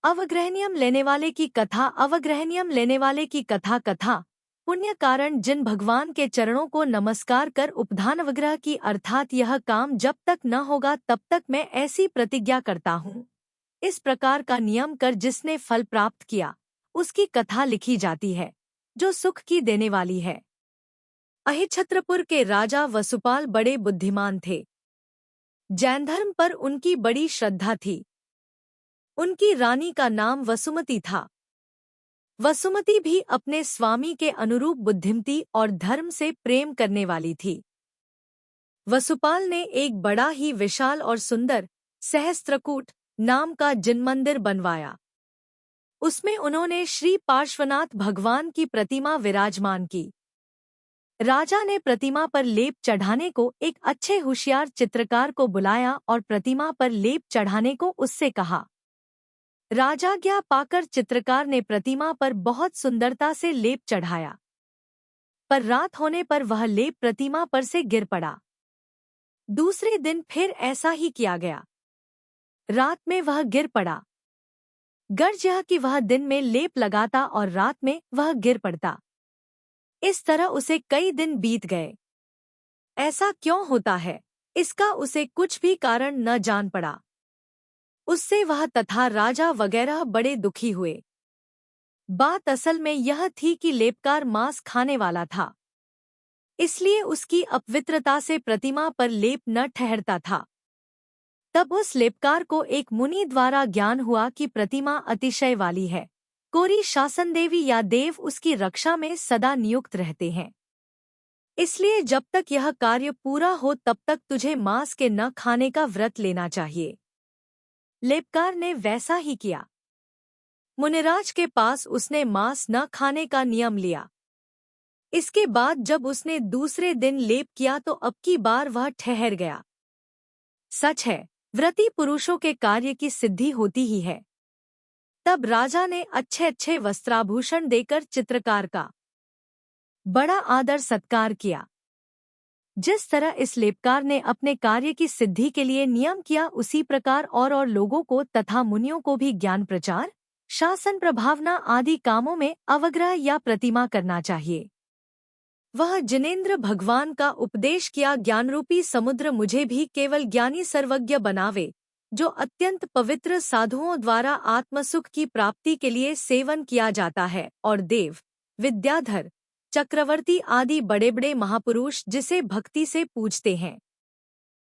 अवग्रहनियम लेने वाले की कथा। अवग्रहनियम लेने वाले की कथा। कथा पुण्य कारण जिन भगवान के चरणों को नमस्कार कर उपधानवग्रह की अर्थात यह काम जब तक न होगा तब तक मैं ऐसी प्रतिज्ञा करता हूँ, इस प्रकार का नियम कर जिसने फल प्राप्त किया उसकी कथा लिखी जाती है, जो सुख की देने वाली है। अहिछत्रपुर के राजा वसुपाल बड़े बुद्धिमान थे। जैन धर्म पर उनकी बड़ी श्रद्धा थी। उनकी रानी का नाम वसुमती था। वसुमती भी अपने स्वामी के अनुरूप बुद्धिमती और धर्म से प्रेम करने वाली थी। वसुपाल ने एक बड़ा ही विशाल और सुंदर सहस्त्रकूट नाम का जिन मंदिर बनवाया। उसमें उन्होंने श्री पार्श्वनाथ भगवान की प्रतिमा विराजमान की। राजा ने प्रतिमा पर लेप चढ़ाने को एक अच्छे होशियार चित्रकार को बुलाया और प्रतिमा पर लेप चढ़ाने को उससे कहा। राजाज्ञा पाकर चित्रकार ने प्रतिमा पर बहुत सुंदरता से लेप चढ़ाया, पर रात होने पर वह लेप प्रतिमा पर से गिर पड़ा। दूसरे दिन फिर ऐसा ही किया गया। रात में वह गिर पड़ा। गर्ज यह कि वह दिन में लेप लगाता और रात में वह गिर पड़ता। इस तरह उसे कई दिन बीत गए। ऐसा क्यों होता है, इसका उसे कुछ भी कारण न जान पड़ा। उससे वह तथा राजा वगैरह बड़े दुखी हुए। बात असल में यह थी कि लेपकार मांस खाने वाला था, इसलिए उसकी अपवित्रता से प्रतिमा पर लेप न ठहरता था। तब उस लेपकार को एक मुनि द्वारा ज्ञान हुआ कि प्रतिमा अतिशय वाली है, कोरी शासन देवी या देव उसकी रक्षा में सदा नियुक्त रहते हैं, इसलिए जब तक यह कार्य पूरा हो तब तक तुझे मांस के न खाने का व्रत लेना चाहिए। लेपकार ने वैसा ही किया। मुनिराज के पास उसने मांस न खाने का नियम लिया। इसके बाद जब उसने दूसरे दिन लेप किया तो अब की बार वह ठहर गया। सच है, व्रती पुरुषों के कार्य की सिद्धि होती ही है। तब राजा ने अच्छे अच्छे वस्त्राभूषण देकर चित्रकार का बड़ा आदर सत्कार किया। जिस तरह इस लेपकार ने अपने कार्य की सिद्धि के लिए नियम किया, उसी प्रकार और लोगों को तथा मुनियों को भी ज्ञान प्रचार, शासन प्रभावना आदि कामों में अवग्रह या प्रतिमा करना चाहिए। वह जिनेंद्र भगवान का उपदेश किया ज्ञानरूपी समुद्र मुझे भी केवल ज्ञानी सर्वज्ञ बनावे, जो अत्यंत पवित्र साधुओं द्वारा आत्मसुख की प्राप्ति के लिए सेवन किया जाता है, और देव, विद्याधर, चक्रवर्ती आदि बड़े बड़े महापुरुष जिसे भक्ति से पूजते हैं।